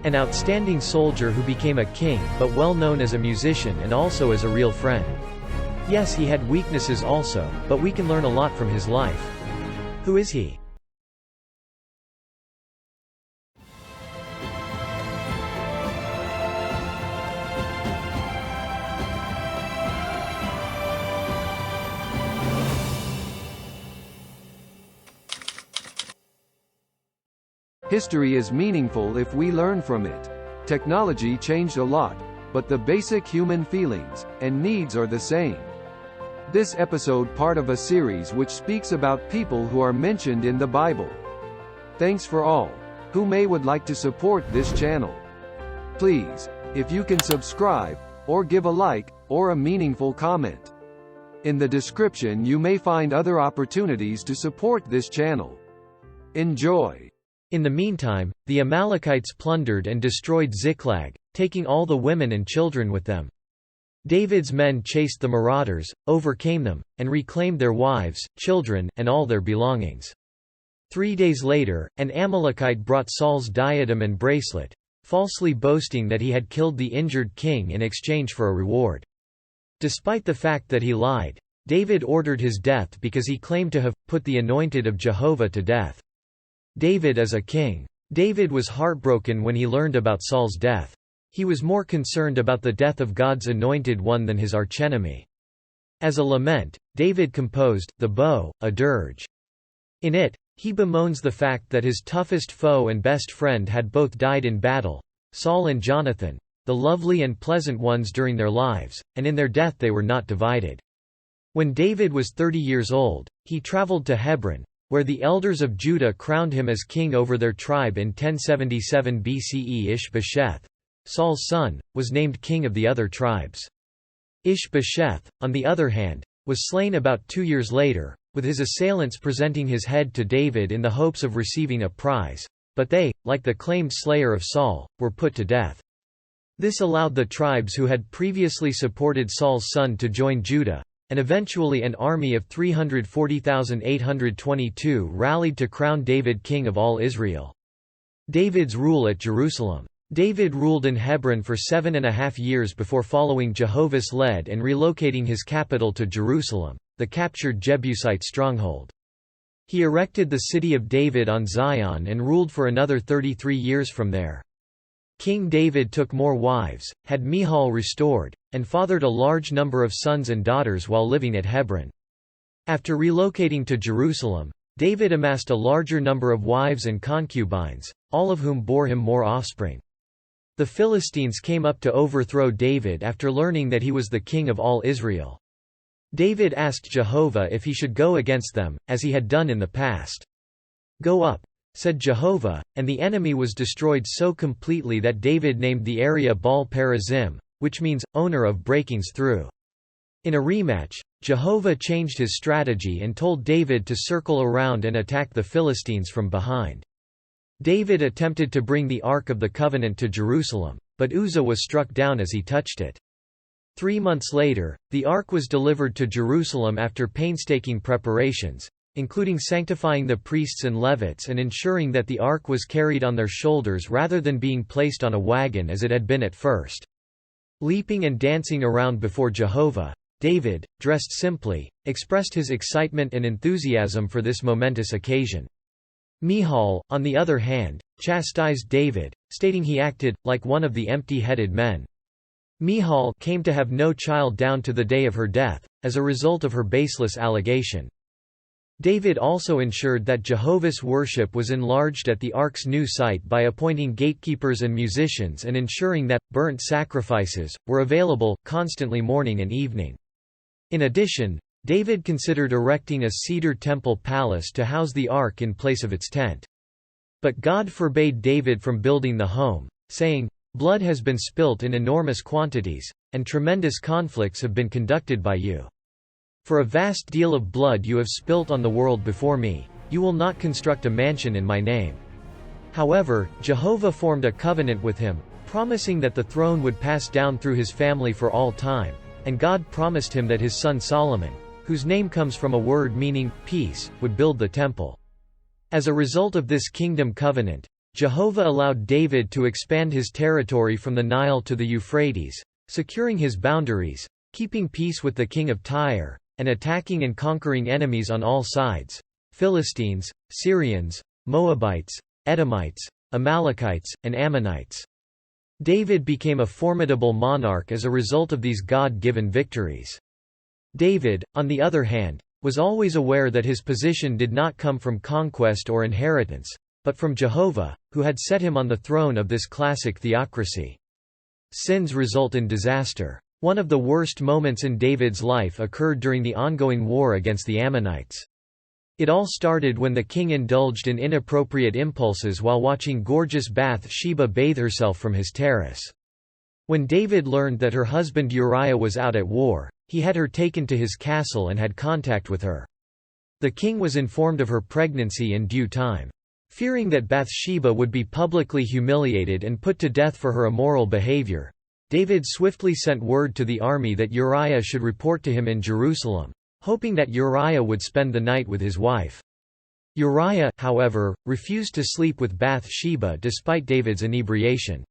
An outstanding soldier who became a king, but well known as a musician and also as a real friend. Yes, he had weaknesses also, but we can learn a lot from his life. Who is he? History is meaningful if we learn from it. Technology changed a lot, but the basic human feelings and needs are the same. This episode part of a series which speaks about people who are mentioned in the Bible. Thanks for all who would like to support this channel. Please, if you can subscribe, or give a like, or a meaningful comment. In the description you may find other opportunities to support this channel. Enjoy. In the meantime, the Amalekites plundered and destroyed Ziklag, taking all the women and children with them. David's men chased the marauders, overcame them, and reclaimed their wives, children, and all their belongings. 3 days later, an Amalekite brought Saul's diadem and bracelet, falsely boasting that he had killed the injured king in exchange for a reward. Despite the fact that he lied, David ordered his death because he claimed to have put the anointed of Jehovah to death. David as a king. David was heartbroken when he learned about Saul's death. He was more concerned about the death of God's anointed one than his archenemy. As a lament, David composed, the bow, a dirge. In it, he bemoans the fact that his toughest foe and best friend had both died in battle, Saul and Jonathan, the lovely and pleasant ones during their lives, and in their death they were not divided. When David was 30 years old, he traveled to Hebron, where the elders of Judah crowned him as king over their tribe in 1077 BCE. Ishbosheth, Saul's son, was named king of the other tribes. Ishbosheth, on the other hand, was slain about 2 years later, with his assailants presenting his head to David in the hopes of receiving a prize, but they, like the claimed slayer of Saul, were put to death. This allowed the tribes who had previously supported Saul's son to join Judah, and eventually an army of 340,822 rallied to crown David king of all Israel. David's rule at Jerusalem. David ruled in Hebron for 7.5 years before following Jehovah's lead and relocating his capital to Jerusalem, the captured Jebusite stronghold. He erected the city of David on Zion and ruled for another 33 years from there. King David took more wives, had Michal restored, and fathered a large number of sons and daughters while living at Hebron. After relocating to Jerusalem, David amassed a larger number of wives and concubines, all of whom bore him more offspring. The Philistines came up to overthrow David after learning that he was the king of all Israel. David asked Jehovah if he should go against them, as he had done in the past. "Go up," said Jehovah, and the enemy was destroyed so completely that David named the area Baal Perazim, which means, owner of breakings through. In a rematch, Jehovah changed his strategy and told David to circle around and attack the Philistines from behind. David attempted to bring the Ark of the Covenant to Jerusalem, but Uzzah was struck down as he touched it. 3 months later, the Ark was delivered to Jerusalem after painstaking preparations, including sanctifying the priests and Levites and ensuring that the Ark was carried on their shoulders rather than being placed on a wagon as it had been at first. Leaping and dancing around before Jehovah, David, dressed simply, expressed his excitement and enthusiasm for this momentous occasion. Michal, on the other hand, chastised David, stating he acted like one of the empty-headed men. Michal came to have no child down to the day of her death, as a result of her baseless allegation. David also ensured that Jehovah's worship was enlarged at the Ark's new site by appointing gatekeepers and musicians and ensuring that burnt sacrifices were available constantly morning and evening. In addition, David considered erecting a cedar temple palace to house the Ark in place of its tent. But God forbade David from building the home, saying, "Blood has been spilt in enormous quantities, and tremendous conflicts have been conducted by you. For a vast deal of blood you have spilt on the world before me, you will not construct a mansion in my name." However, Jehovah formed a covenant with him, promising that the throne would pass down through his family for all time, and God promised him that his son Solomon, whose name comes from a word meaning peace, would build the temple. As a result of this kingdom covenant, Jehovah allowed David to expand his territory from the Nile to the Euphrates, securing his boundaries, keeping peace with the king of Tyre, and attacking and conquering enemies on all sides: Philistines, Syrians, Moabites, Edomites, Amalekites, and Ammonites. David became a formidable monarch as a result of these God-given victories. David, on the other hand, was always aware that his position did not come from conquest or inheritance, but from Jehovah, who had set him on the throne of this classic theocracy. Sins result in disaster. One of the worst moments in David's life occurred during the ongoing war against the Ammonites. It all started when the king indulged in inappropriate impulses while watching gorgeous Bath-sheba bathe herself from his terrace. When David learned that her husband Uriah was out at war, he had her taken to his castle and had contact with her. The king was informed of her pregnancy in due time. Fearing that Bathsheba would be publicly humiliated and put to death for her immoral behavior, David swiftly sent word to the army that Uriah should report to him in Jerusalem, hoping that Uriah would spend the night with his wife. Uriah, however, refused to sleep with Bathsheba despite David's inebriation.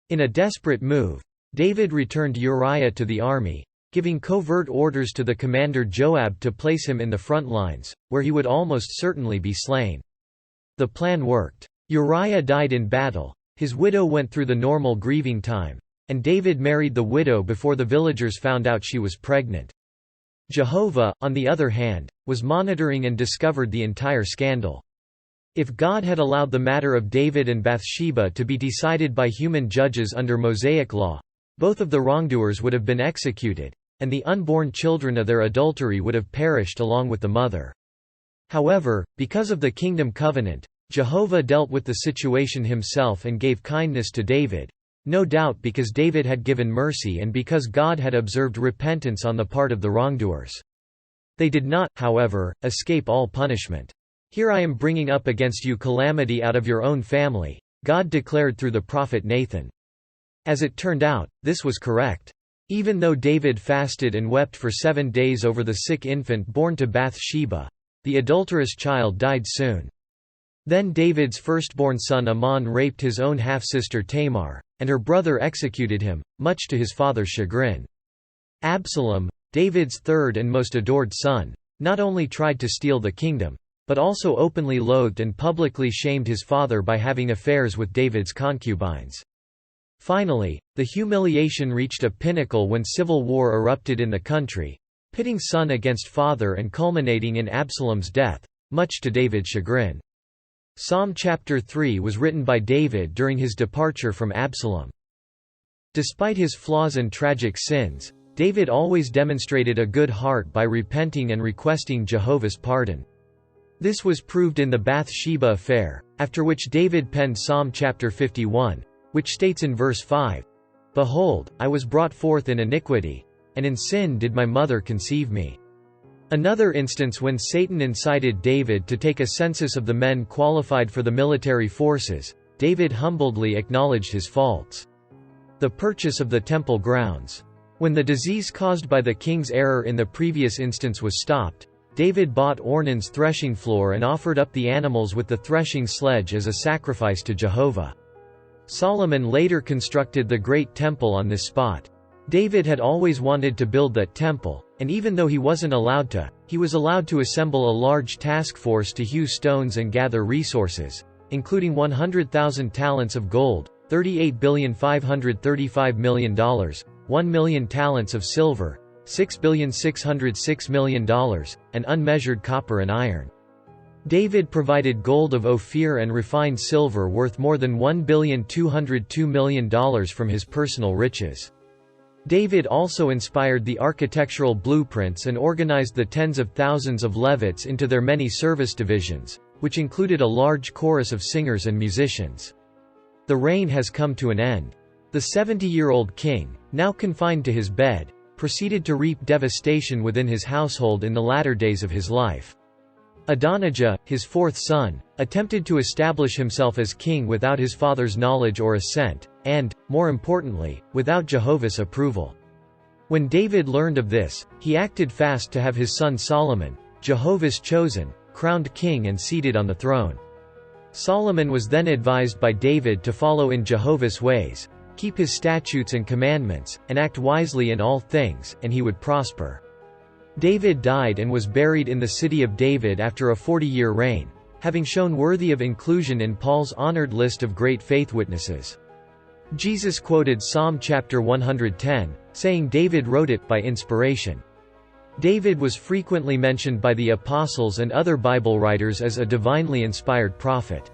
In a desperate move, David returned Uriah to the army, giving covert orders to the commander Joab to place him in the front lines, where he would almost certainly be slain. The plan worked. Uriah died in battle, his widow went through the normal grieving time, and David married the widow before the villagers found out she was pregnant. Jehovah, on the other hand, was monitoring and discovered the entire scandal. If God had allowed the matter of David and Bathsheba to be decided by human judges under Mosaic law, both of the wrongdoers would have been executed, and the unborn children of their adultery would have perished along with the mother. However, because of the kingdom covenant, Jehovah dealt with the situation himself and gave kindness to David, no doubt because David had given mercy and because God had observed repentance on the part of the wrongdoers. They did not, however, escape all punishment. "Here I am bringing up against you calamity out of your own family," God declared through the prophet Nathan. As it turned out, this was correct. Even though David fasted and wept for 7 days over the sick infant born to Bathsheba, the adulterous child died soon. Then David's firstborn son Amnon raped his own half-sister Tamar, and her brother executed him, much to his father's chagrin. Absalom, David's third and most adored son, not only tried to steal the kingdom, but also openly loathed and publicly shamed his father by having affairs with David's concubines. Finally, the humiliation reached a pinnacle when civil war erupted in the country, pitting son against father and culminating in Absalom's death, much to David's chagrin. Psalm chapter 3 was written by David during his departure from Absalom. Despite his flaws and tragic sins, David always demonstrated a good heart by repenting and requesting Jehovah's pardon. This was proved in the Bathsheba affair, after which David penned Psalm chapter 51, which states in verse 5, "Behold, I was brought forth in iniquity, and in sin did my mother conceive me." Another instance when Satan incited David to take a census of the men qualified for the military forces, David humbly acknowledged his faults. The purchase of the temple grounds. When the disease caused by the king's error in the previous instance was stopped, David bought Ornan's threshing floor and offered up the animals with the threshing sledge as a sacrifice to Jehovah. Solomon later constructed the Great Temple on this spot. David had always wanted to build that temple, and even though he wasn't allowed to, he was allowed to assemble a large task force to hew stones and gather resources, including 100,000 talents of gold, $38,535,000,000, 1 million talents of silver, $6,606,000,000, and unmeasured copper and iron. David provided gold of Ophir and refined silver worth more than $1,202,000,000 from his personal riches. David also inspired the architectural blueprints and organized the tens of thousands of Levites into their many service divisions, which included a large chorus of singers and musicians. The reign has come to an end. The 70-year-old king, now confined to his bed, proceeded to reap devastation within his household in the latter days of his life. Adonijah, his fourth son, attempted to establish himself as king without his father's knowledge or assent, and, more importantly, without Jehovah's approval. When David learned of this, he acted fast to have his son Solomon, Jehovah's chosen, crowned king and seated on the throne. Solomon was then advised by David to follow in Jehovah's ways, keep his statutes and commandments, and act wisely in all things, and he would prosper. David died and was buried in the city of David after a 40-year reign, having shown worthy of inclusion in Paul's honored list of great faith witnesses. Jesus quoted Psalm chapter 110, saying David wrote it by inspiration. David was frequently mentioned by the apostles and other Bible writers as a divinely inspired prophet.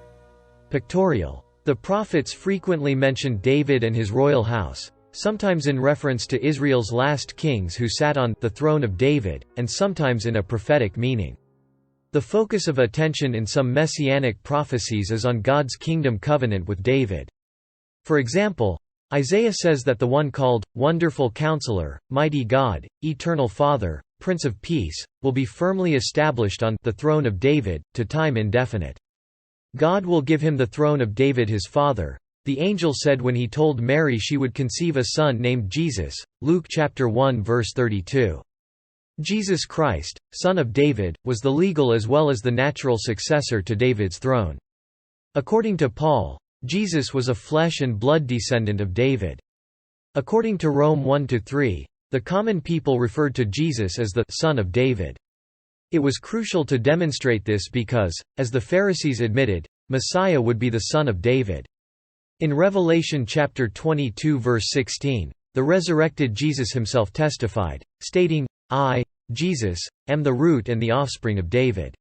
Pictorial. The prophets frequently mentioned David and his royal house, sometimes in reference to Israel's last kings who sat on the throne of David, and sometimes in a prophetic meaning. The focus of attention in some messianic prophecies is on God's kingdom covenant with David. For example, Isaiah says that the one called, Wonderful Counselor, Mighty God, Eternal Father, Prince of Peace, will be firmly established on the throne of David, to time indefinite. God will give him the throne of David his father, the angel said when he told Mary she would conceive a son named Jesus, Luke chapter 1 verse 32. Jesus Christ, son of David, was the legal as well as the natural successor to David's throne. According to Paul, Jesus was a flesh and blood descendant of David. According to Rome 1-3, the common people referred to Jesus as the Son of David. It was crucial to demonstrate this because, as the Pharisees admitted, Messiah would be the son of David. In Revelation chapter 22 verse 16, the resurrected Jesus himself testified, stating, I, Jesus, am the root and the offspring of David.